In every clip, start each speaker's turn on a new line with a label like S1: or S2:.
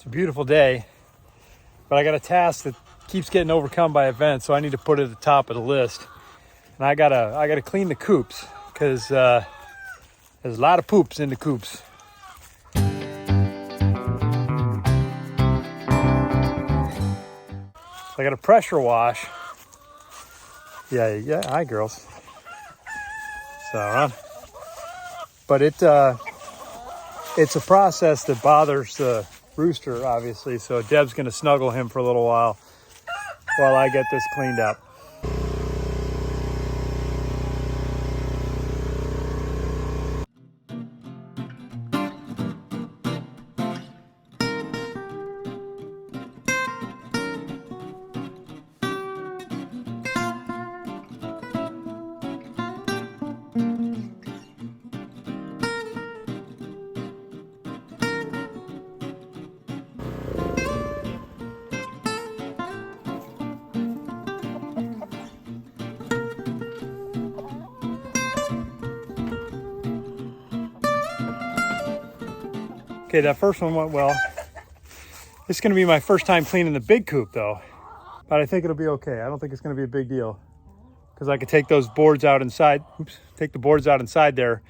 S1: It's a beautiful day, but I got a task that keeps getting overcome by events, so I need to put it at the top of the list. And I gotta clean the coops because there's a lot of poops in the coops. So I got a pressure wash. Yeah. Hi, girls. So, Ron. But it's a process that bothers the rooster, obviously. So Deb's gonna snuggle him for a little while I get this cleaned up. Okay, that first one went well. This is gonna be my first time cleaning the big coop though, but I think it'll be okay. I don't think it's gonna be a big deal because I could take those boards out inside, take the boards out inside there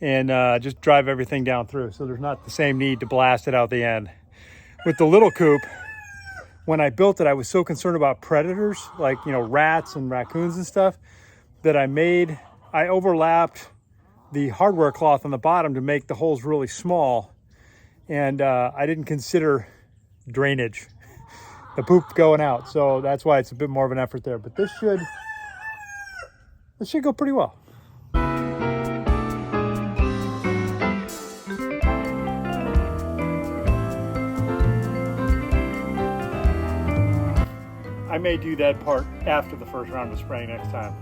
S1: and just drive everything down through. So there's not the same need to blast it out the end. With the little coop, when I built it, I was so concerned about predators, like, you know, rats and raccoons and stuff, that I overlapped the hardware cloth on the bottom to make the holes really small. And I didn't consider drainage, the poop going out. So that's why it's a bit more of an effort there. But this should go pretty well. I may do that part after the first round of spraying next time.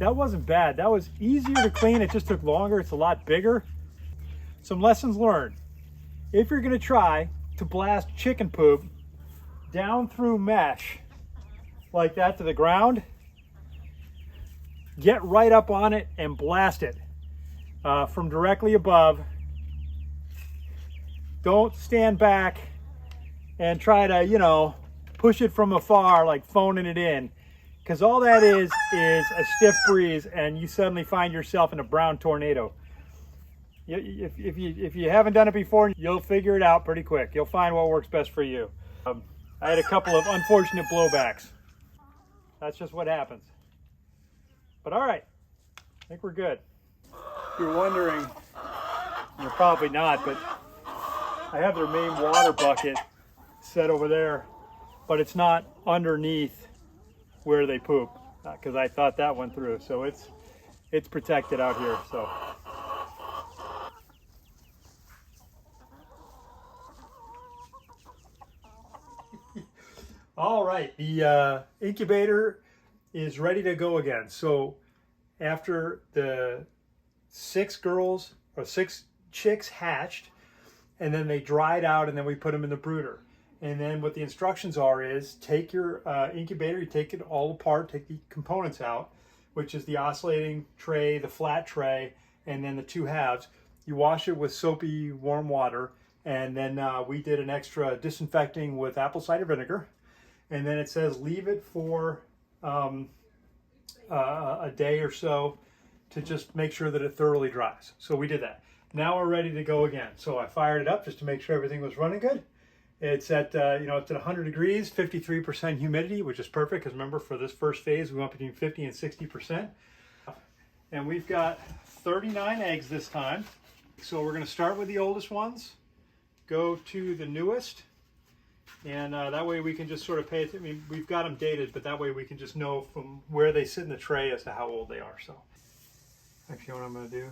S1: That wasn't bad. That was easier to clean. It just took longer. It's a lot bigger. Some lessons learned. If you're gonna try to blast chicken poop down through mesh like that to the ground, get right up on it and blast it from directly above. Don't stand back and try to, you know, push it from afar like phoning it in. Because all that is a stiff breeze and you suddenly find yourself in a brown tornado. If you haven't done it before, you'll figure it out pretty quick. You'll find what works best for you. I had a couple of unfortunate blowbacks. That's just what happens. But all right, I think we're good. If you're wondering, you're probably not, but I have their main water bucket set over there, but it's not underneath where they poop, because I thought that went through. So it's protected out here. So all right, the incubator is ready to go again. So after the 6 chicks hatched, and then they dried out, and then we put them in the brooder. And then what the instructions are is take your incubator, you take it all apart, take the components out, which is the oscillating tray, the flat tray, and then the 2 halves. You wash it with soapy warm water, and then we did an extra disinfecting with apple cider vinegar. And then it says leave it for a day or so to just make sure that it thoroughly dries. So we did that. Now we're ready to go again. So I fired it up just to make sure everything was running good. It's at it's at 100 degrees, 53% humidity, which is perfect because remember for this first phase we went between 50 and 60%. And we've got 39 eggs this time. So we're going to start with the oldest ones, go to the newest, and that way we can just sort of pay attention. I mean, we've got them dated, but that way we can just know from where they sit in the tray as to how old they are. So actually what I'm going to do,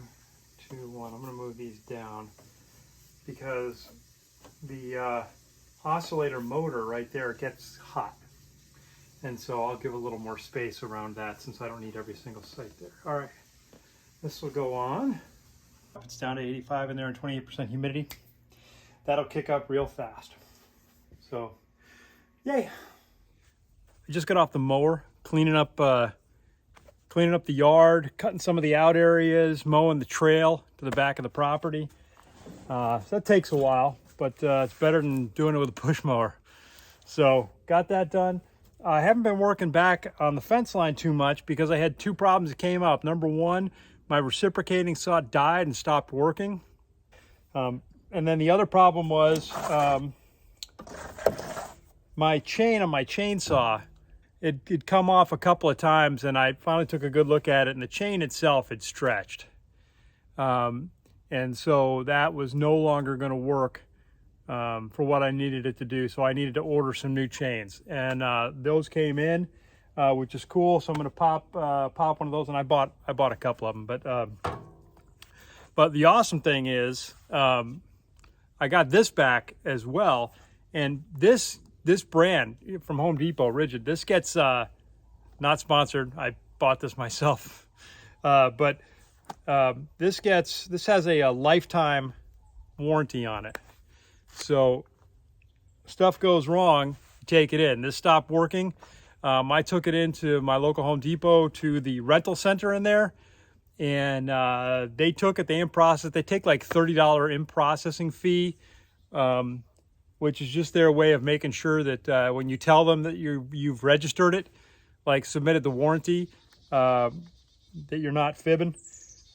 S1: 2, 2, 1. I'm going to move these down because the oscillator motor right there gets hot. And so I'll give a little more space around that since I don't need every single site there. All right, this will go on. It's down to 85 in there and 28% humidity. That'll kick up real fast. So, yay. I just got off the mower, cleaning up the yard, cutting some of the out areas, mowing the trail to the back of the property. So that takes a while, but it's better than doing it with a push mower. So got that done. I haven't been working back on the fence line too much because I had 2 problems that came up. Number 1, my reciprocating saw died and stopped working. And then the other problem was my chain on my chainsaw. It'd come off a couple of times, and I finally took a good look at it, and the chain itself had stretched. And so that was no longer going to work for what I needed it to do. So I needed to order some new chains, and those came in, which is cool. So I'm going to pop one of those, and I bought a couple of them. But the awesome thing is I got this back as well, and this brand from Home Depot, Rigid, this gets not sponsored. I bought this myself, but this has a lifetime warranty on it. So stuff goes wrong, take it in. This stopped working. I took it into my local Home Depot to the rental center in there, and they took it. They in-process. They take like $30 in-processing fee, which is just their way of making sure that when you tell them that you've registered it, like submitted the warranty, that you're not fibbing.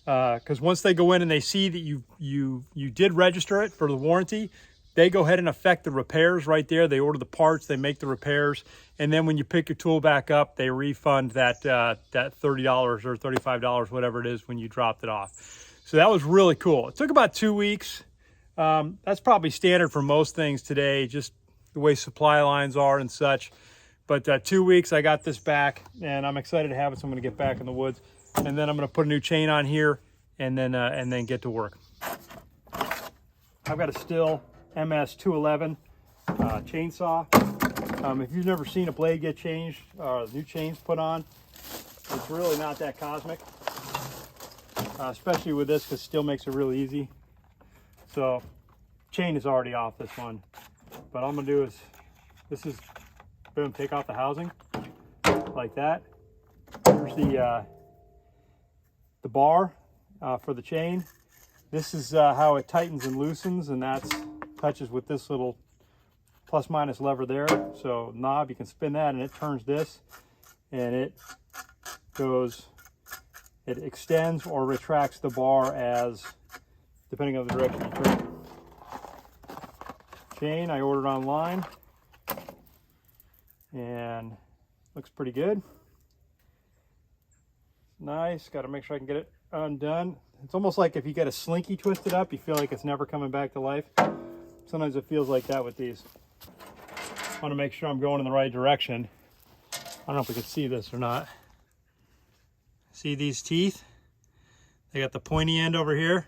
S1: Because once they go in and they see that you did register it for the warranty, they go ahead and effect the repairs right there. They order the parts, they make the repairs, and then when you pick your tool back up, they refund that $30 or $35, whatever it is, when you dropped it off. So that was really cool. It took about 2 weeks. That's probably standard for most things today, just the way supply lines are and such. But 2 weeks, I got this back, and I'm excited to have it, so I'm going to get back in the woods. And then I'm going to put a new chain on here, and then get to work. I've got a Stihl MS211 chainsaw. If you've never seen a blade get changed or new chains put on, it's really not that cosmic, especially with this, because Stihl makes it really easy. So chain is already off this one, but all I'm gonna do is boom, take off the housing like that. Here's the bar for the chain. This is how it tightens and loosens, and that's touches with this little plus minus lever there. So knob, you can spin that and it turns this, and it extends or retracts the bar as depending on the direction you turn it. Chain I ordered online, and looks pretty good. Nice. Got to make sure I can get it undone. It's almost like if you get a slinky twisted up, you feel like it's never coming back to life. Sometimes it feels like that with these. I want to make sure I'm going in the right direction. I don't know if we can see this or not. See these teeth? They got the pointy end over here.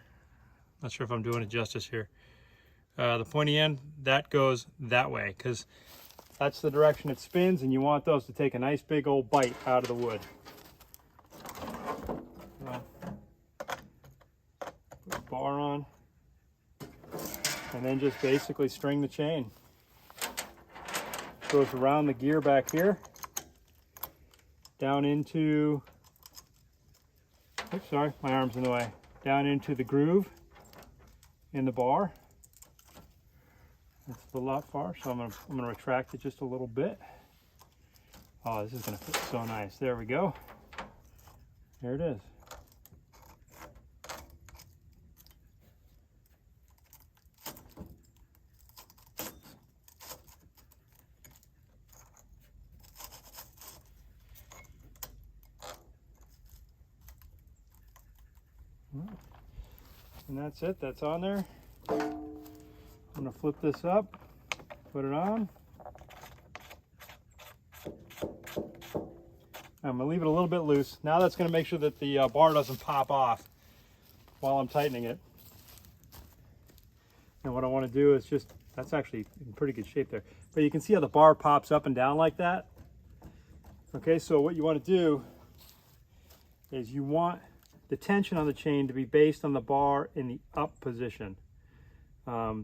S1: Not sure if I'm doing it justice here. The pointy end, that goes that way, because that's the direction it spins, and you want those to take a nice big old bite out of the wood. Put the bar on, and then just basically string the chain. Goes around the gear back here, down into, oops, sorry, my arm's in the way, down into the groove in the bar. That's a little out far, so I'm gonna retract it just a little bit. Oh, this is gonna fit so nice. There we go. There it is. And that's it, that's on there. I'm gonna flip this up, put it on. I'm gonna leave it a little bit loose. Now that's gonna make sure that the bar doesn't pop off. while I'm tightening it. And what I want to do is just, that's actually in pretty good shape there. But you can see how the bar pops up and down like that. Okay, so what you want to do is you want the tension on the chain to be based on the bar in the up position. A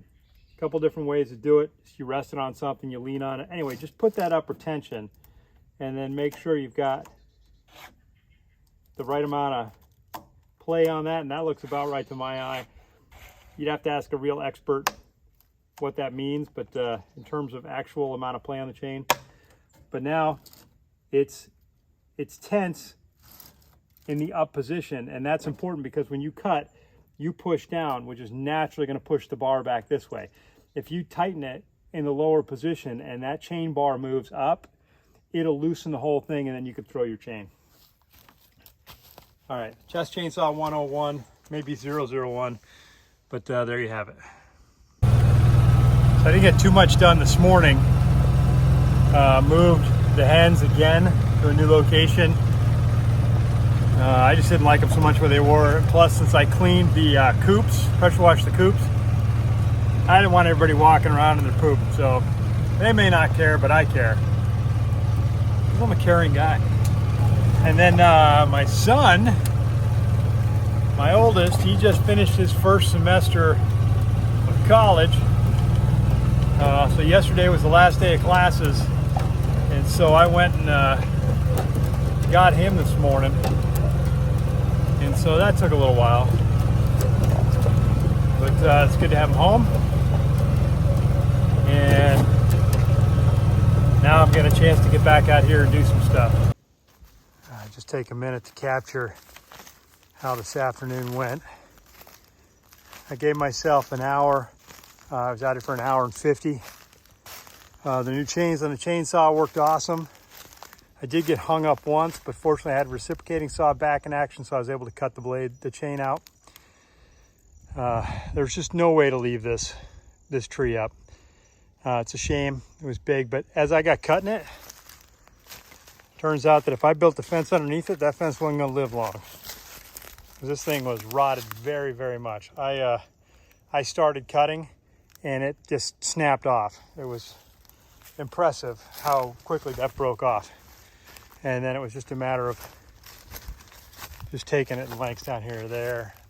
S1: couple different ways to do it. You rest it on something, you lean on it. Anyway, just put that upper tension and then make sure you've got the right amount of play on that, and that looks about right to my eye. You'd have to ask a real expert what that means, but in terms of actual amount of play on the chain. But now it's tense in the up position, and that's important because when you cut, you push down, which is naturally going to push the bar back this way. If you tighten it in the lower position and that chain bar moves up, it'll loosen the whole thing, and then you could throw your chain. All right, chest chainsaw 101, maybe 001, but there you have it. So I didn't get too much done this morning. Moved the hens again to a new location. I just didn't like them so much where they were. Plus, since I cleaned the coops, pressure washed the coops, I didn't want everybody walking around in their poop. So they may not care, but I care. I'm a caring guy. And then my son, my oldest, he just finished his first semester of college. So yesterday was the last day of classes. And so I went and got him this morning. And so that took a little while. But it's good to have him home. And now I'm getting a chance to get back out here and do some stuff. Just take a minute to capture how this afternoon went. I gave myself an hour. I was out here for an hour and 50. The new chains on the chainsaw worked awesome. I did get hung up once, but fortunately I had a reciprocating saw back in action, so I was able to cut the chain out. There's just no way to leave this tree up. It's a shame. It was big, but as I got cutting it, turns out that if I built the fence underneath it, that fence wasn't going to live long. This thing was rotted very, very much. I started cutting and it just snapped off. It was impressive how quickly that broke off. And then it was just a matter of just taking it in lengths down here,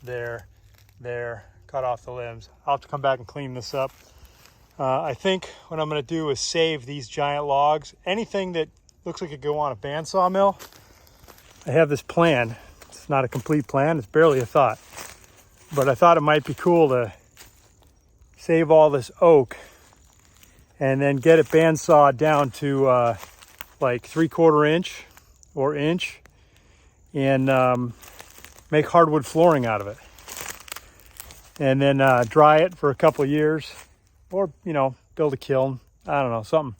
S1: there, cut off the limbs. I'll have to come back and clean this up. I think what I'm going to do is save these giant logs. Anything that looks like it could go on a bandsaw mill. I have this plan. It's not a complete plan. It's barely a thought. But I thought it might be cool to save all this oak and then get it bandsawed down to like 3/4 inch or inch and make hardwood flooring out of it. And then dry it for a couple of years or, build a kiln. I don't know, something.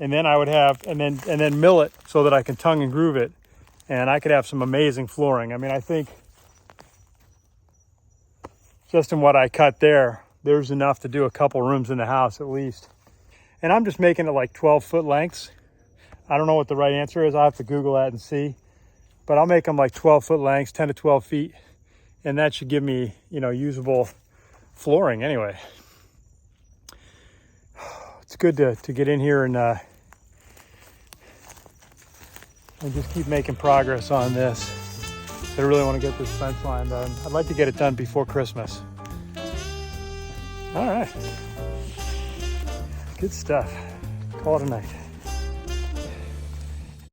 S1: And then I would have, and then mill it so that I can tongue and groove it. And I could have some amazing flooring. I mean, I think just in what I cut there's enough to do a couple rooms in the house at least. And I'm just making it like 12-foot lengths. I don't know what the right answer is. I'll have to Google that and see. But I'll make them like 12-foot lengths, 10 to 12 feet. And that should give me, usable flooring anyway. It's good to get in here and just keep making progress on this. I really want to get this fence line done. I'd like to get it done before Christmas. All right. Good stuff. Call it a night.